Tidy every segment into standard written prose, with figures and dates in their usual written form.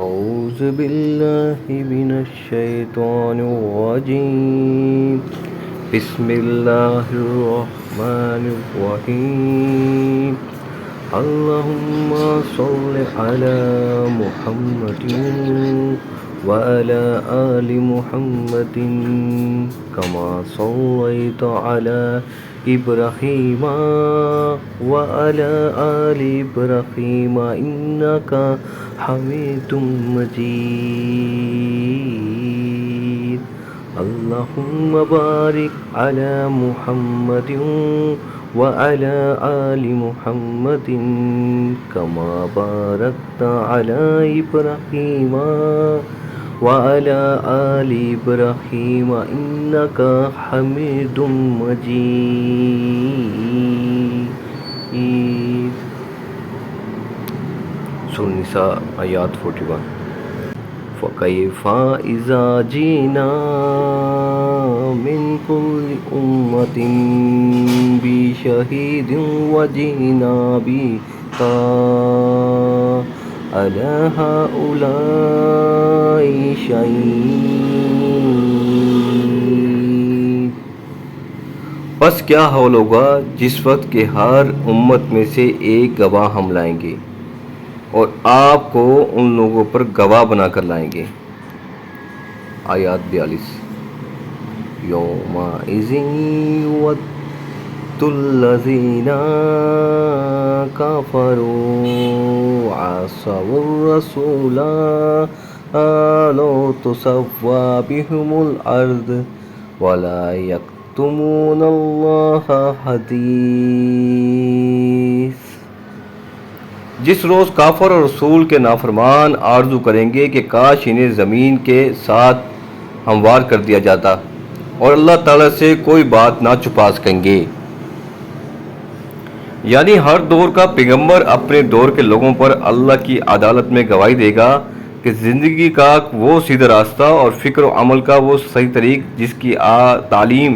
أعوذ بالله من الشيطان الرجيم. بسم الله الرحمن الرحيم. اللهم صل على محمد وعلى آل محمد كما صليت على إبراهيم وعلى آل إبراهيم إنك حميد مجيد. اللهم بارك على محمد وعلى آل محمد كما باركت على إبراهيم وعلى آل إبراهيم إنك حميد مجيد. سورة النساء آیات 41. فَكَيْفَ إِذَا جِئْنَا مِنْ كُلِّ أُمَّةٍ بِشَهِيدٍ وَجِئْنَا بِكَ عَلَى هَؤُلَاءِ شَهِيدٌ. بس کیا حال ہوگا جس وقت کہ ہر امت میں سے ایک گواہ ہم لائیں گے اور آپ کو ان لوگوں پر گواہ بنا کر لائیں گے. آیات 42. یومئذ یود الذین کفروا وعصوا الرسول لو تسوی بهم الارض ولا یکتمون اللہ حدیث. جس روز کافر اور رسول کے نافرمان آرزو کریں گے کہ کاش انہیں زمین کے ساتھ ہموار کر دیا جاتا اور اللہ تعالیٰ سے کوئی بات نہ چھپا سکیں گے. یعنی ہر دور کا پیغمبر اپنے دور کے لوگوں پر اللہ کی عدالت میں گواہی دے گا کہ زندگی کا وہ سیدھا راستہ اور فکر و عمل کا وہ صحیح طریق جس کی تعلیم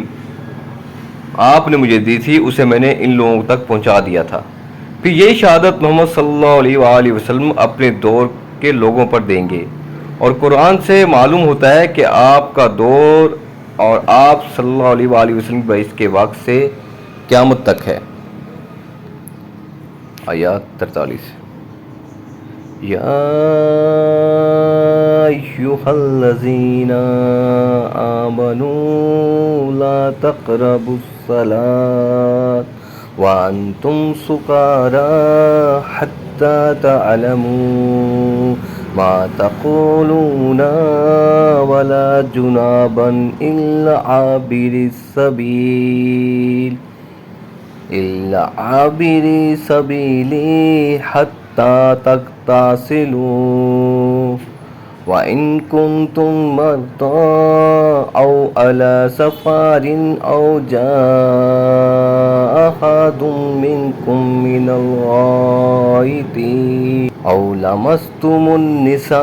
آپ نے مجھے دی تھی اسے میں نے ان لوگوں تک پہنچا دیا تھا. پھر یہی شہادت محمد صلی اللہ علیہ وآلہ وسلم اپنے دور کے لوگوں پر دیں گے. اور قرآن سے معلوم ہوتا ہے کہ آپ کا دور اور آپ صلی اللہ علیہ وآلہ وسلم بعث کے وقت سے قیامت تک ہے. آیات 43. یا ایھا الذین آمنوا لا تقربوا الصلاۃ وَأَنْتُمْ سُكَارَىٰ حَتَّىٰ تَعْلَمُوا مَا تَقُولُونَ وَلَا جُنُبًا إِلَّا عَابِرِي سَبِيلٍ حَتَّىٰ تَغْتَسِلُوا وَإِن كُنتُم مَّرْضَىٰ أَوْ عَلَىٰ سَفَرٍ أَوْ جَاءَ أَحَدٌ مِّنكُم مِّنَ الْغَائِطِ أَوْ لَمَسْتُمُ النِّسَاءَ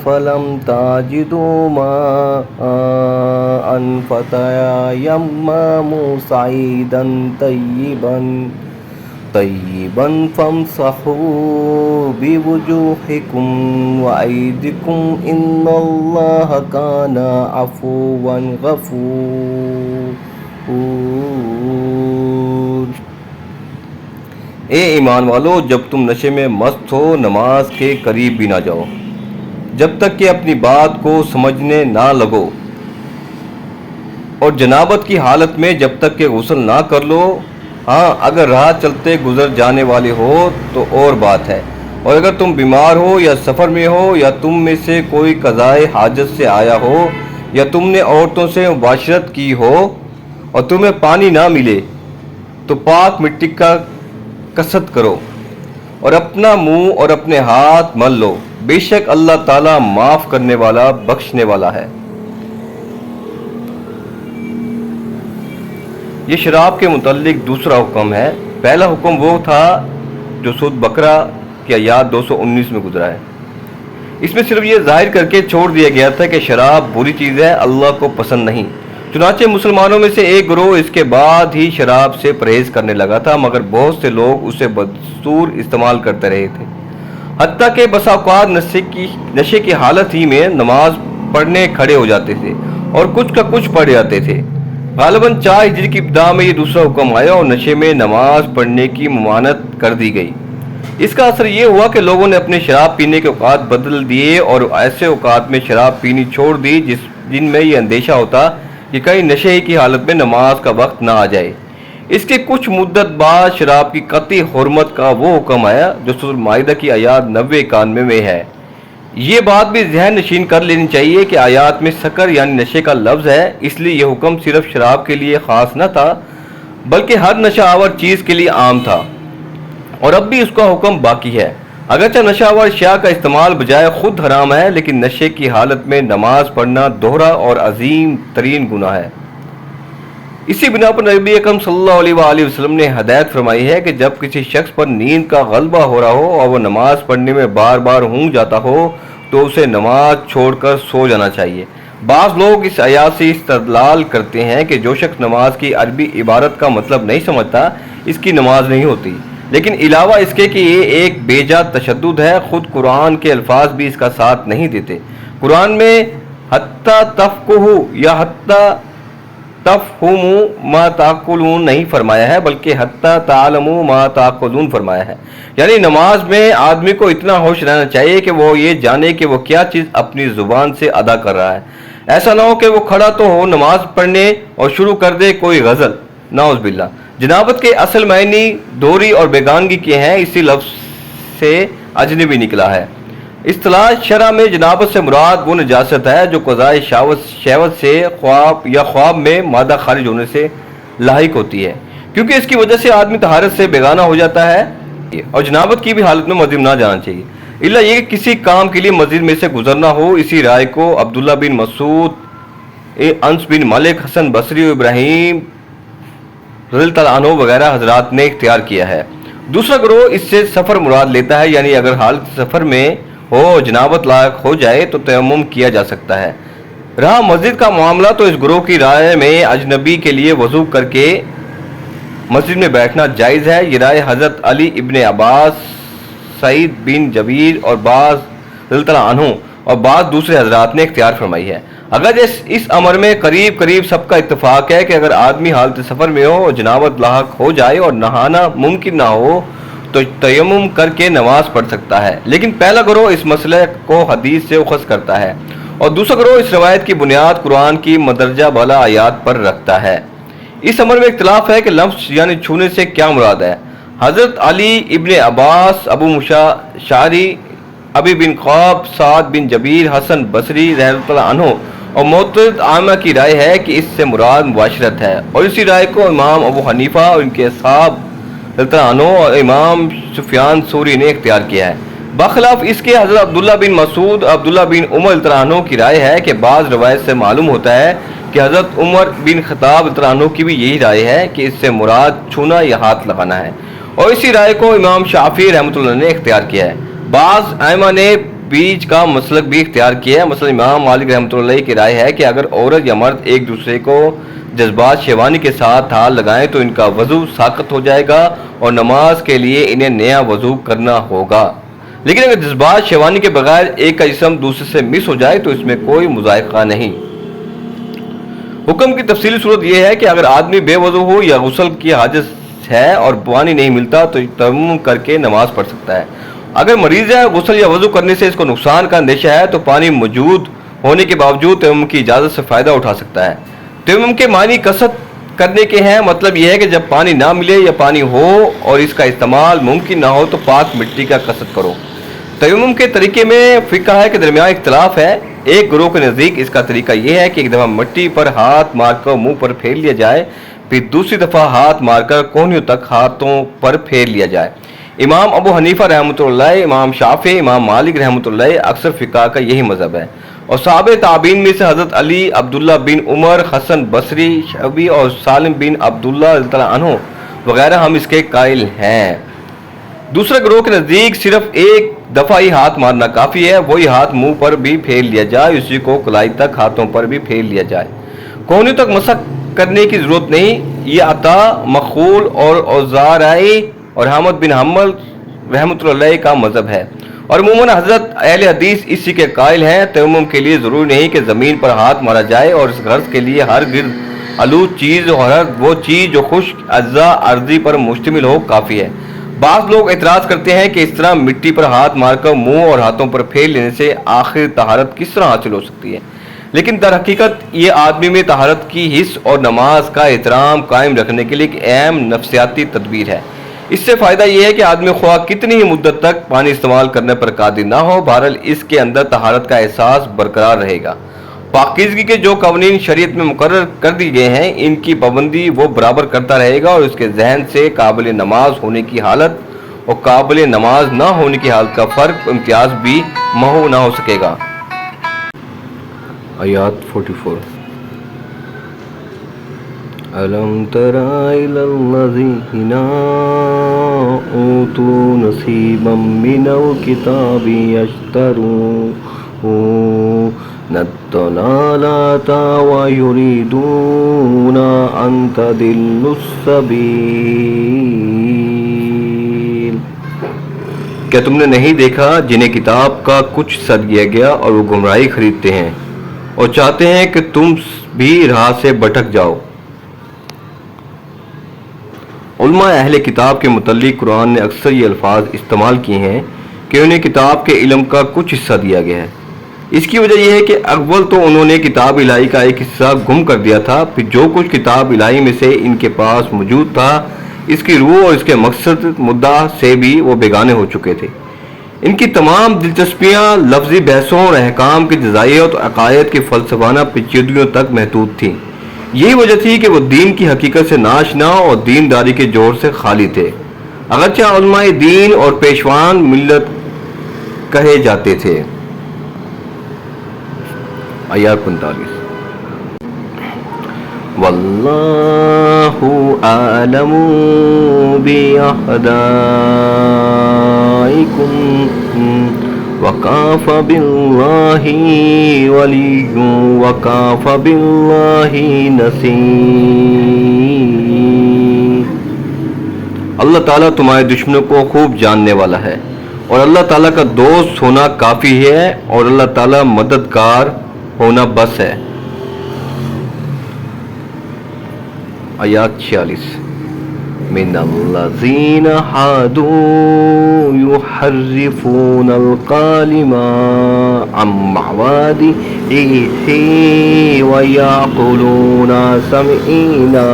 فَلَمْ تَجِدُوا مَاءً فَتَيَمَّمُوا صَعِيدًا طيبا فامسحوا بوجوهكم وأيديكم إن الله كان عفوا غفور. اے ایمان والو، جب تم نشے میں مست ہو نماز کے قریب بھی نہ جاؤ جب تک کہ اپنی بات کو سمجھنے نہ لگو، اور جنابت کی حالت میں جب تک کہ غسل نہ کر لو. ہاں، اگر راہ چلتے گزر جانے والے ہو تو اور بات ہے، اور اگر تم بیمار ہو یا سفر میں ہو یا تم میں سے کوئی قضائے حاجت سے آیا ہو یا تم نے عورتوں سے مباشرت کی ہو اور تمہیں پانی نہ ملے تو پاک مٹی کا کسد کرو اور اپنا منہ اور اپنے ہاتھ مل لو. بے شک اللہ تعالیٰ معاف کرنے والا بخشنے والا ہے. یہ شراب کے متعلق دوسرا حکم ہے. پہلا حکم وہ تھا جو سورۃ بقرہ کی آیات 219 میں گزرا ہے. اس میں صرف یہ ظاہر کر کے چھوڑ دیا گیا تھا کہ شراب بری چیز ہے، اللہ کو پسند نہیں. چنانچہ مسلمانوں میں سے ایک گروہ اس کے بعد ہی شراب سے پرہیز کرنے لگا تھا، مگر بہت سے لوگ اسے بدستور استعمال کرتے رہے تھے حتیٰ کہ بسا اوقات نشے کی حالت ہی میں نماز پڑھنے کھڑے ہو جاتے تھے اور کچھ کا کچھ پڑھ جاتے تھے۔ غالباً 4 ہجری کی ابتدا میں یہ دوسرا حکم آیا اور نشے میں نماز پڑھنے کی ممانعت کر دی گئی۔ اس کا اثر یہ ہوا کہ لوگوں نے اپنے شراب پینے کے اوقات بدل دیے اور ایسے اوقات میں شراب پینی چھوڑ دی جن میں یہ اندیشہ ہوتا کہ کہیں نشے کی حالت میں نماز کا وقت نہ آ جائے۔ اس کے کچھ مدت بعد شراب کی قطعی حرمت کا وہ حکم آیا جو سورۃ المائدہ کی آیات 90-91 میں ہے۔ یہ بات بھی ذہن نشین کر لینی چاہیے کہ آیات میں سکر یعنی نشے کا لفظ ہے، اس لیے یہ حکم صرف شراب کے لیے خاص نہ تھا بلکہ ہر نشہ آور چیز کے لیے عام تھا، اور اب بھی اس کا حکم باقی ہے۔ اگرچہ نشہ آور اشیاء کا استعمال بجائے خود حرام ہے، لیکن نشے کی حالت میں نماز پڑھنا دوہرا اور عظیم ترین گناہ ہے۔ اسی بنا پر نبی اکرم صلی اللہ علیہ وآلہ وسلم نے ہدایت فرمائی ہے کہ جب کسی شخص پر نیند کا غلبہ ہو رہا ہو اور وہ نماز پڑھنے میں بار بار اونگ جاتا ہو تو اسے نماز چھوڑ کر سو جانا چاہیے۔ بعض لوگ اس آیات سے استدلال کرتے ہیں کہ جو شخص نماز کی عربی عبارت کا مطلب نہیں سمجھتا اس کی نماز نہیں ہوتی، لیکن علاوہ اس کے کہ یہ ایک بے جا تشدد ہے، خود قرآن کے الفاظ بھی اس کا ساتھ نہیں دیتے۔ قرآن میں حتیٰ تفقہوا یا حتیٰ تفہموا ما تاکلون نہیں فرمایا ہے بلکہ حتیٰ تعلموا ما تاکلون فرمایا ہے، یعنی نماز میں آدمی کو اتنا ہوش رہنا چاہیے کہ وہ یہ جانے کہ وہ کیا چیز اپنی زبان سے ادا کر رہا ہے۔ ایسا نہ ہو کہ وہ کھڑا تو ہو نماز پڑھنے اور شروع کر دے کوئی غزل، نعوذ باللہ۔ جنابت کے اصل معنی دوری اور بیگانگی کے ہیں، اسی لفظ سے اجنبی نکلا ہے۔ اصطلاح شرع میں جنابت سے مراد وہ نجاست ہے جو قضائے شہوت سے خواب میں مادہ خارج ہونے سے لاحق ہوتی ہے، کیونکہ اس کی وجہ سے آدمی طہارت سے بیگانہ ہو جاتا ہے، اور جنابت کی بھی حالت میں مسجد نہ جانا چاہیے الا یہ کہ کسی کام کے لیے مسجد میں سے گزرنا ہو۔ اسی رائے کو عبداللہ بن مسعود، انس بن مالک، حسن بصری و ابراہیم رضی اللہ عنہ وغیرہ حضرات نے اختیار کیا ہے۔ دوسرا گروہ اس سے سفر مراد لیتا ہے، یعنی اگر حالت سفر میں ہو جنابت لاحق ہو جائے تو تیمم کیا جا سکتا ہے۔ رہا مسجد کا معاملہ تو اس گروہ کی رائے میں اجنبی کے لیے وضو کر کے مسجد میں بیٹھنا جائز ہے۔ یہ رائے حضرت علی ابن عباس، سعید بن جبیر اور بعض رضی اللہ عنہ اور بعض دوسرے حضرات نے اختیار فرمائی ہے۔ اگر اس امر میں قریب سب کا اتفاق ہے کہ اگر آدمی حالت سفر میں ہو اور جنابت لاحق ہو جائے اور نہانا ممکن نہ ہو تو تیمم کر کے نماز پڑھ سکتا ہے، لیکن پہلا گروہ اس مسئلے کو حدیث سے اخذ کرتا ہے اور دوسرا گروہ اس روایت کی بنیاد قرآن کی مندرجہ بالا آیات پر رکھتا ہے۔ اس امر میں اختلاف ہے کہ لمس یعنی چھونے سے کیا مراد ہے۔ حضرت علی ابن عباس، ابو موسیٰ اشعری، ابی بن قاب، سعد بن جبیر، حسن بصری رحمۃ اللہ عنہ اور معتزلہ عامہ کی رائے ہے کہ اس سے مراد مباشرت ہے، اور اسی رائے کو امام ابو حنیفہ اور ان کے اصحاب رضی اللہ عنہ اور امام سفیان ثوری نے اختیار کیا ہے۔ بخلاف اس کے حضرت عبداللہ بن مسعود، عبداللہ بن عمر رضی اللہ عنہ کی رائے ہے کہ بعض روایت سے معلوم ہوتا ہے کہ حضرت عمر بن خطاب رضی اللہ عنہ کی بھی یہی رائے ہے کہ اس سے مراد چھونا یا ہاتھ لگانا ہے، اور اسی رائے کو امام شافعی رحمۃ اللہ نے اختیار کیا ہے۔ بعض ائمہ نے بیچ کا مسلک بھی اختیار کیا ہے، مثلا امام مالک رحمۃ اللہ کی رائے ہے کہ اگر عورت یا مرد ایک دوسرے کو جذبات شیوانی کے ساتھ ہاتھ لگائیں تو ان کا وضو ساقط ہو جائے گا اور نماز کے لیے انہیں نیا وضو کرنا ہوگا، لیکن اگر جذبات شیوانی کے بغیر ایک کا جسم دوسرے سے مس ہو جائے تو اس میں کوئی مذائقہ نہیں۔ حکم کی تفصیلی صورت یہ ہے کہ اگر آدمی بے وضو ہو یا غسل کی حاجت ہے اور پانی نہیں ملتا تو تیمم کر کے نماز پڑھ سکتا ہے۔ اگر مریض ہے، غسل یا وضو کرنے سے اس کو نقصان کا اندیشہ ہے تو پانی موجود ہونے کے باوجود تیمم کی اجازت سے فائدہ اٹھا سکتا ہے۔ تیمم کے معنی کثرت کرنے کے ہیں، مطلب یہ ہے کہ جب پانی نہ ملے یا پانی ہو اور اس کا استعمال ممکن نہ ہو تو پاک مٹی کا کثرت کرو۔ تیمم کے طریقے میں فقہ ہے کہ درمیان اختلاف ہے۔ ایک گروہ کے نزدیک اس کا طریقہ یہ ہے کہ ایک دفعہ مٹی پر ہاتھ مار کر منہ پر پھیر لیا جائے، پھر دوسری دفعہ ہاتھ مار کر کونیوں تک ہاتھوں پر پھیر لیا جائے۔ امام ابو حنیفہ رحمۃ اللہ، امام شافعی، امام مالک رحمۃ اللہ اکثر فقہ کا یہی مذہب ہے، اور صحابہ تابعین میں سے حضرت علی، عبداللہ بن عمر، حسن بصری، شعبی اور سالم بن عبداللہ رضی اللہ عنہ وغیرہ ہم اس کے قائل ہیں۔ دوسرے گروہ کے نزدیک صرف ایک دفعہ ہی ہاتھ مارنا کافی ہے، وہی ہاتھ منہ پر بھی پھیر لیا جائے، اسی کو کلائی تک ہاتھوں پر بھی پھیر لیا جائے، کونیوں تک مسح کرنے کی ضرورت نہیں۔ یہ عطا، مخول اور اوزاعی اور احمد بن حنبل رحمۃ اللہ کا مذہب ہے۔ اور عموماً حضرت اہل حدیث اسی کے قائل ہیں تیمم کے لیے ضروری نہیں کہ زمین پر ہاتھ مارا جائے، اور اس غرض کے لیے ہر گرد آلود چیز اور ہر وہ چیز جو خشک اجزاء عرضی پر مشتمل ہو کافی ہے۔ بعض لوگ اعتراض کرتے ہیں کہ اس طرح مٹی پر ہاتھ مار کر منہ اور ہاتھوں پر پھیر لینے سے آخر طہارت کس طرح حاصل ہو سکتی ہے؟ لیکن در حقیقت یہ آدمی میں طہارت کی حس اور نماز کا احترام قائم رکھنے کے لیے ایک اہم نفسیاتی تدبیر ہے۔ اس سے فائدہ یہ ہے کہ آدمی خواہ کتنی ہی مدت تک پانی استعمال کرنے پر قادر نہ ہو، بہرحال اس کے اندر طہارت کا احساس برقرار رہے گا۔ پاکیزگی کے جو قوانین شریعت میں مقرر کر دی گئے ہیں ان کی پابندی وہ برابر کرتا رہے گا، اور اس کے ذہن سے قابل نماز ہونے کی حالت اور قابل نماز نہ ہونے کی حالت کا فرق امتیاز بھی محو نہ ہو سکے گا۔ آیات 44 أَلَمْ تَرَ إِلَى الَّذِينَ أُوتُوا نَصِيبًا مِّنَ الْكِتَابِ يَشْتَرُونَ الضَّلَالَةَ وَيُرِيدُونَ أَن تَضِلُّوا السَّبِيلَ۔ کیا تم نے نہیں دیکھا جنہیں کتاب کا کچھ حصہ دیا گیا اور وہ گمراہی خریدتے ہیں اور چاہتے ہیں کہ تم بھی راہ سے بھٹک جاؤ؟ علماء اہل کتاب کے متعلق قرآن نے اکثر یہ الفاظ استعمال کیے ہیں کہ انہیں کتاب کے علم کا کچھ حصہ دیا گیا ہے۔ اس کی وجہ یہ ہے کہ اول تو انہوں نے کتاب الہی کا ایک حصہ گم کر دیا تھا، پھر جو کچھ کتاب الہی میں سے ان کے پاس موجود تھا اس کی روح اور اس کے مقصد مدعا سے بھی وہ بیگانے ہو چکے تھے۔ ان کی تمام دلچسپیاں لفظی بحثوں اور احکام کی جزائیات اور عقائد کی فلسفانہ پیچیدگیوں تک محدود تھیں۔ یہی وجہ تھی کہ وہ دین کی حقیقت سے ناشنا اور دینداری کے جوہر سے خالی تھے، اگرچہ علماء دین اور پیشوان ملت کہے جاتے تھے۔ آیات 45 وَاللَّهُ أَعْلَمُ بِأَعْدَائِكُمْ وَكَفَى بِاللَّهِ وَلِيًّا وَكَفَى بِاللَّهِ نَصِيرًا۔ اللہ تعالیٰ تمہارے دشمنوں کو خوب جاننے والا ہے، اور اللہ تعالیٰ کا دوست ہونا کافی ہے، اور اللہ تعالیٰ مددگار ہونا بس ہے۔ آیات 46 من الذین ہادوا یحرفون الکلم عن مواضعہ ویقولون سمعنا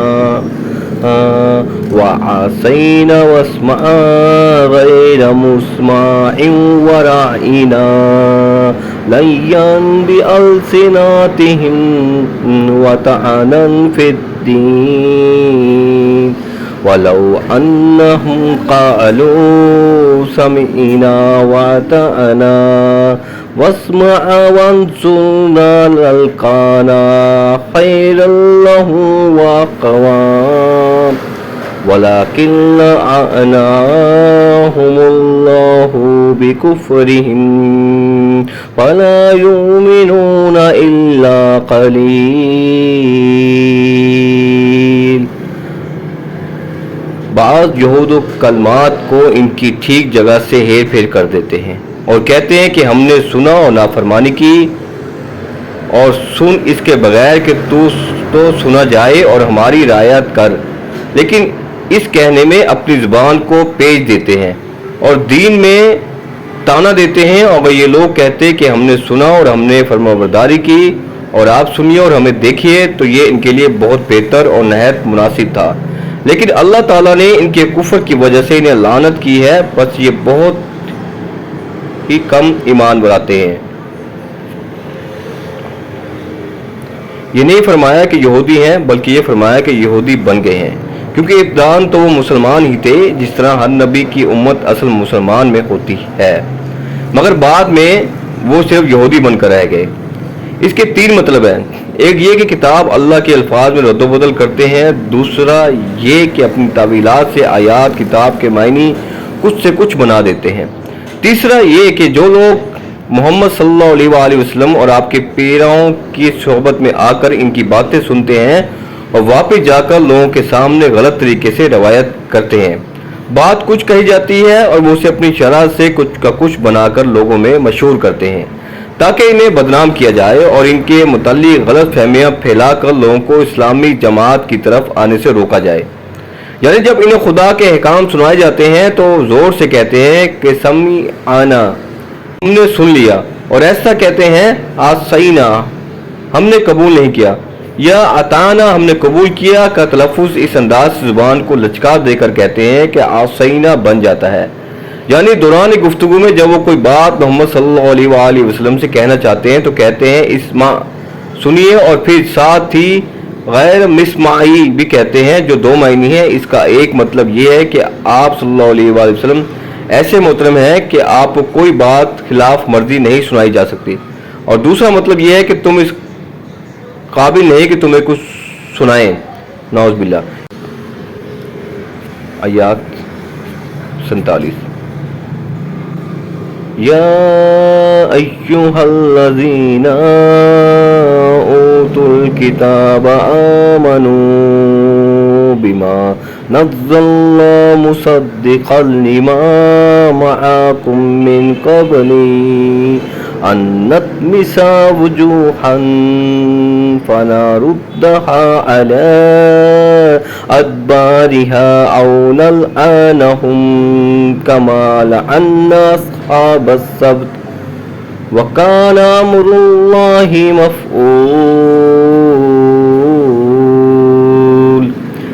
وعصینا واسمع غیر مسمع ورائنا لیا بألسنتہم وطعنا فی الدین وَلَوْ أَنَّهُمْ قَالُوا سَمِعْنَا وَأَطَعْنَا وَاسْمَعْ وَانظُرْنَا لَكَانَ خَيْرًا لَّهُمْ وَأَقْوَمَ وَلَكِنْ لَعَنَهُمُ اللَّهُ بِكُفْرِهِمْ فَلَا يُؤْمِنُونَ إِلَّا قَلِيلًا۔ بعض یہود و کلمات کو ان کی ٹھیک جگہ سے ہیر پھیر کر دیتے ہیں اور کہتے ہیں کہ ہم نے سنا اور نافرمانی کی، اور سن اس کے بغیر کہ تو سنا جائے اور ہماری رعایت کر، لیکن اس کہنے میں اپنی زبان کو پیچ دیتے ہیں اور دین میں تانا دیتے ہیں، اور یہ لوگ کہتے کہ ہم نے سنا اور ہم نے فرمانبرداری کی اور آپ سنیے اور ہمیں دیکھیے، تو یہ ان کے لیے بہت بہتر اور نہایت مناسب تھا، لیکن اللہ تعالیٰ نے ان کے کفر کی وجہ سے انہیں لعنت کی ہے، بس یہ بہت ہی کم ایمان بلاتے ہیں۔ یہ نہیں فرمایا کہ یہودی ہیں، بلکہ یہ فرمایا کہ یہودی بن گئے ہیں، کیونکہ ابتداءً تو وہ مسلمان ہی تھے، جس طرح ہر نبی کی امت اصل مسلمان میں ہوتی ہے، مگر بعد میں وہ صرف یہودی بن کر رہ گئے۔ اس کے تین مطلب ہیں، ایک یہ کہ کتاب اللہ کے الفاظ میں رد و بدل کرتے ہیں، دوسرا یہ کہ اپنی تعویلات سے آیات کتاب کے معنی کچھ سے کچھ بنا دیتے ہیں، تیسرا یہ کہ جو لوگ محمد صلی اللہ علیہ وآلہ وسلم اور آپ کے پیرووں کی صحبت میں آ کر ان کی باتیں سنتے ہیں اور واپس جا کر لوگوں کے سامنے غلط طریقے سے روایت کرتے ہیں، بات کچھ کہی جاتی ہے اور وہ اسے اپنی شرح سے کچھ کا کچھ بنا کر لوگوں میں مشہور کرتے ہیں تاکہ انہیں بدنام کیا جائے اور ان کے متعلق غلط فہمیاں پھیلا کر لوگوں کو اسلامی جماعت کی طرف آنے سے روکا جائے۔ یعنی جب انہیں خدا کے احکام سنائے جاتے ہیں تو زور سے کہتے ہیں کہ سمعنا، ہم نے سن لیا، اور ایسا کہتے ہیں آسینا، ہم نے قبول نہیں کیا، یا اطانا، ہم نے قبول کیا کا تلفظ اس انداز سے زبان کو لچکا دے کر کہتے ہیں کہ آسینا بن جاتا ہے۔ یعنی دوران گفتگو میں جب وہ کوئی بات محمد صلی اللہ علیہ وآلہ وسلم سے کہنا چاہتے ہیں تو کہتے ہیں اسمع، سنیے، اور پھر ساتھ ہی غیر مسمعی بھی کہتے ہیں، جو دو معنی ہیں۔ اس کا ایک مطلب یہ ہے کہ آپ صلی اللہ علیہ وآلہ وسلم ایسے محترم ہیں کہ آپ کو کوئی بات خلاف مرضی نہیں سنائی جا سکتی، اور دوسرا مطلب یہ ہے کہ تم اس قابل نہیں کہ تمہیں کچھ سنائیں، نعوذ باللہ۔ آیات 47۔ یا ایھا الذین اوتوا الکتاب آمنوا بما نزلنا مصدقا لما معکم من قبل ان نطمس وجوہا فنردها على ادبارها او نلعنهم كما لعنا اصحاب السبت وكان امر الله مفعول۔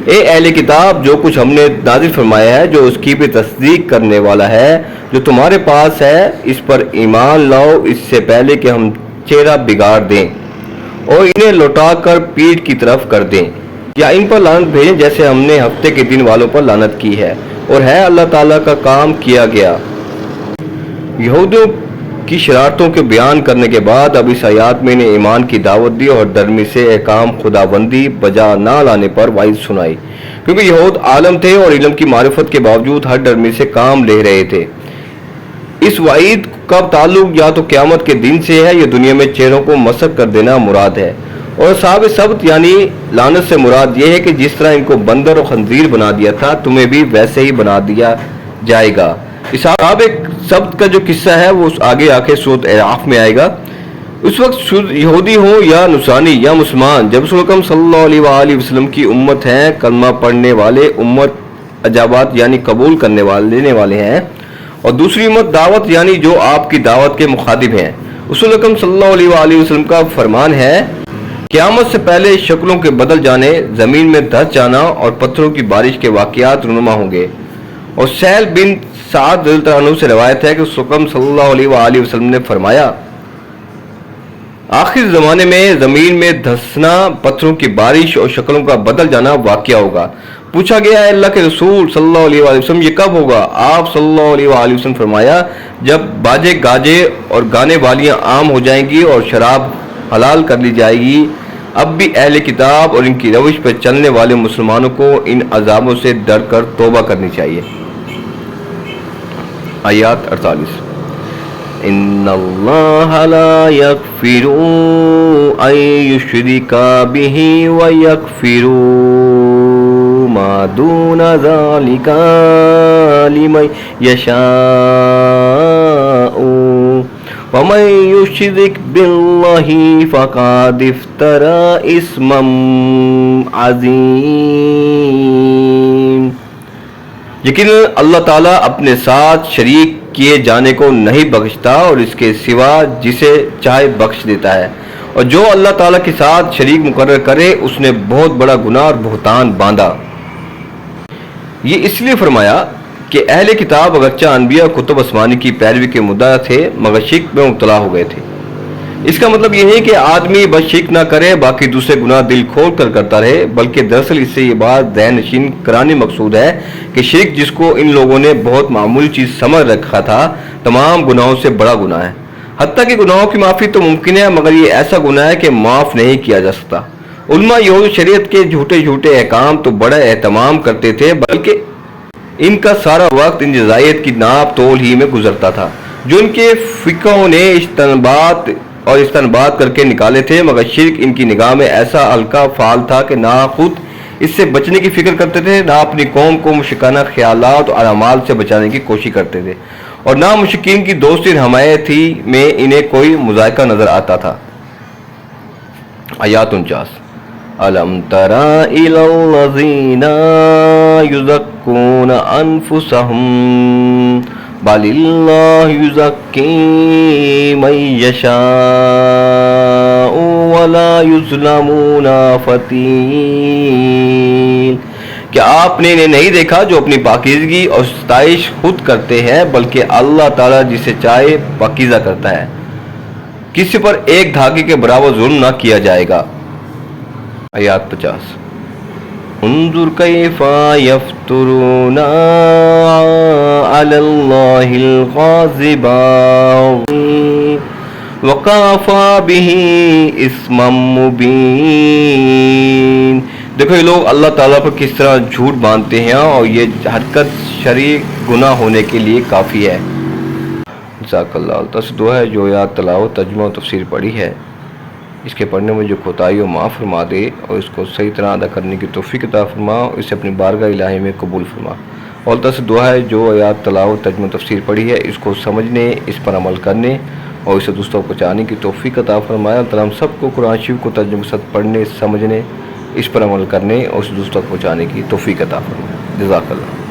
اے اہل کتاب، جو کچھ ہم نے نازل فرمایا ہے جو اس کی بھی تصدیق کرنے والا ہے جو تمہارے پاس ہے، اس پر ایمان لاؤ اس سے پہلے کہ ہم چہرہ بگاڑ دیں اور انہیں لوٹا کر پیٹھ کی طرف کر دیں، یا ان پر لعنت بھیجیں جیسے ہم نے ہفتے کے دن والوں پر لعنت کی ہے، اور ہے اللہ تعالیٰ کا کام کیا گیا۔ یہودیوں کی شرارتوں کے بیان کرنے کے بعد اب اس آیات میں انہیں ایمان کی دعوت دی اور درمی سے احکام خداوندی بجا نہ لانے پر وعید سنائی، کیونکہ یہود عالم تھے اور علم کی معرفت کے باوجود ہر ڈرمی سے کام لے رہے تھے۔ اس وعید کا تعلق یا تو قیامت کے دن سے ہے یا دنیا میں چہروں کو مسخ کر دینا مراد ہے، اور اصحاب سبت یعنی لعنت سے مراد یہ ہے کہ جس طرح ان کو بندر اور خنزیر بنا دیا تھا تمہیں بھی ویسے ہی بنا دیا جائے گا۔ اصحاب سبت کا جو قصہ ہے وہ آگے آ کے سورۃ اعراف میں آئے گا۔ اس وقت یہودی ہو یا نصرانی یا مسلمان، جب رسول اکرم صلی اللہ علیہ وآلہ وسلم کی امت ہیں، کلمہ پڑھنے والے، امت اجابات یعنی قبول کرنے لینے والے ہیں، اور دوسری امت دعوت یعنی جو آپ کی دعوت کے مخاطب ہیں۔ رسول اکرم صلی اللہ علیہ وآلہ وسلم کا فرمان ہے قیامت سے پہلے شکلوں کے بدل جانے، زمین میں دھس جانا اور پتھروں کی بارش کے واقعات رونما ہوں گے۔ اور سہل بن سعد رضی اللہ عنہ سے روایت ہے کہ رسول اکرم صلی اللہ علیہ وآلہ وسلم نے فرمایا آخر زمانے میں زمین میں دھسنا، پتھروں کی بارش اور شکلوں کا بدل جانا واقعہ ہوگا۔ پوچھا گیا ہے اللہ کے رسول صلی اللہ علیہ وآلہ وسلم یہ کب ہوگا؟ آپ صلی اللہ علیہ وآلہ وسلم فرمایا جب باجے گاجے اور گانے والیاں عام ہو جائیں گی اور شراب حلال کر لی جائے گی۔ اب بھی اہل کتاب اور ان کی روش پر چلنے والے مسلمانوں کو ان عذابوں سے ڈر کر توبہ کرنی چاہیے۔ آیات 48۔ ان اللہ لا یغفر ان یشرک بہ ویغفر ما دون ذلک لمن یشاء ومن یشرک باللہ فقد افتری اثما عظیما۔ یقیناً اللہ تعالیٰ اپنے ساتھ شریک کیے جانے کو نہیں بخشتا اور اس کے سوا جسے چاہے بخش دیتا ہے، اور جو اللہ تعالیٰ کے ساتھ شریک مقرر کرے اس نے بہت بڑا گناہ اور بہتان باندھا۔ یہ اس لیے فرمایا کہ اہل کتاب اگرچہ انبیاء کتب آسمانی کی پیروی کے مدعا تھے مگر شرک میں مبتلا ہو گئے تھے۔ اس کا مطلب یہ ہے کہ آدمی بس شرک نہ کرے باقی دوسرے گناہ دل کھول کر کرتا رہے، بلکہ دراصل اس سے یہ بات ذہن نشین کرانے مقصود ہے کہ شرک جس کو ان لوگوں نے بہت معمولی چیز سمجھ رکھا تھا تمام گناہوں سے بڑا گناہ ہے۔ حتیٰ کہ گناہوں کی معافی تو ممکن ہے مگر یہ ایسا گناہ ہے کہ معاف نہیں کیا جا سکتا۔ علماء یہود شریعت کے جھوٹے احکام تو بڑا اہتمام کرتے تھے بلکہ ان کا سارا وقت ان جزائیت کی ناپ تول ہی میں گزرتا تھا جو ان کے فقہوں نے استنباط کر کے نکالے تھے، مگر شرک ان کی نگاہ میں ایسا ہلکا فعال تھا کہ نہ خود اس سے بچنے کی فکر کرتے تھے، نہ اپنی قوم کو مشرکانہ خیالات اور اعمال سے بچانے کی کوشش کرتے تھے، اور نہ مشرکین کی دوستی اور حمایت ہی میں انہیں کوئی مذائقہ نظر آتا تھا۔ آیات 49 أَلَمْ تَرَ إِلَى الَّذِينَ يُزَكُّونَ أَنفُسَهُم بَلِ اللَّهُ يُزَكِّي مَن يَشَاءُ وَلَا يُظْلَمُونَ فَتِيلًا۔ کیا آپ نے انہیں نہیں دیکھا جو اپنی پاکیزگی اور ستائش خود کرتے ہیں، بلکہ اللہ تعالیٰ جسے چاہے پاکیزہ کرتا ہے، کسی پر ایک دھاگے کے برابر ظلم نہ کیا جائے گا۔ آیات 50 انظر کیف یفترون علی اللہ الکذب وکفی بہ اثما مبین۔ دیکھو یہ لوگ اللہ تعالیٰ پر کس طرح جھوٹ باندھتے ہیں، اور یہ حرکت شرعی گناہ ہونے کے لیے کافی ہے۔ جزاک اللہ۔ الطاف سے دعا ہے جو یاد تلاوت، ترجمہ و تفسیر پڑھی ہے، اس کے پڑھنے میں جو کوتاہی ہو معاف فرما دے، اور اس کو صحیح طرح ادا کرنے کی توفیق عطا فرما، اور اسے اپنی بارگاہ الہی میں قبول فرما۔ اور اللہ سے دعا ہے جو آیات تلاوت، ترجمہ و تفسیر پڑھی ہے، اس کو سمجھنے، اس پر عمل کرنے اور اسے دوسروں کو پہنچانے کی توفیق عطا فرمائے۔ اللہ تعالیٰ ہم سب کو قرآن شریف کو ترجمے کے ساتھ پڑھنے، سمجھنے، اس پر عمل کرنے اور اسے دوسروں کو پہنچانے کی توفیق عطا فرمائے۔ جزاک اللہ۔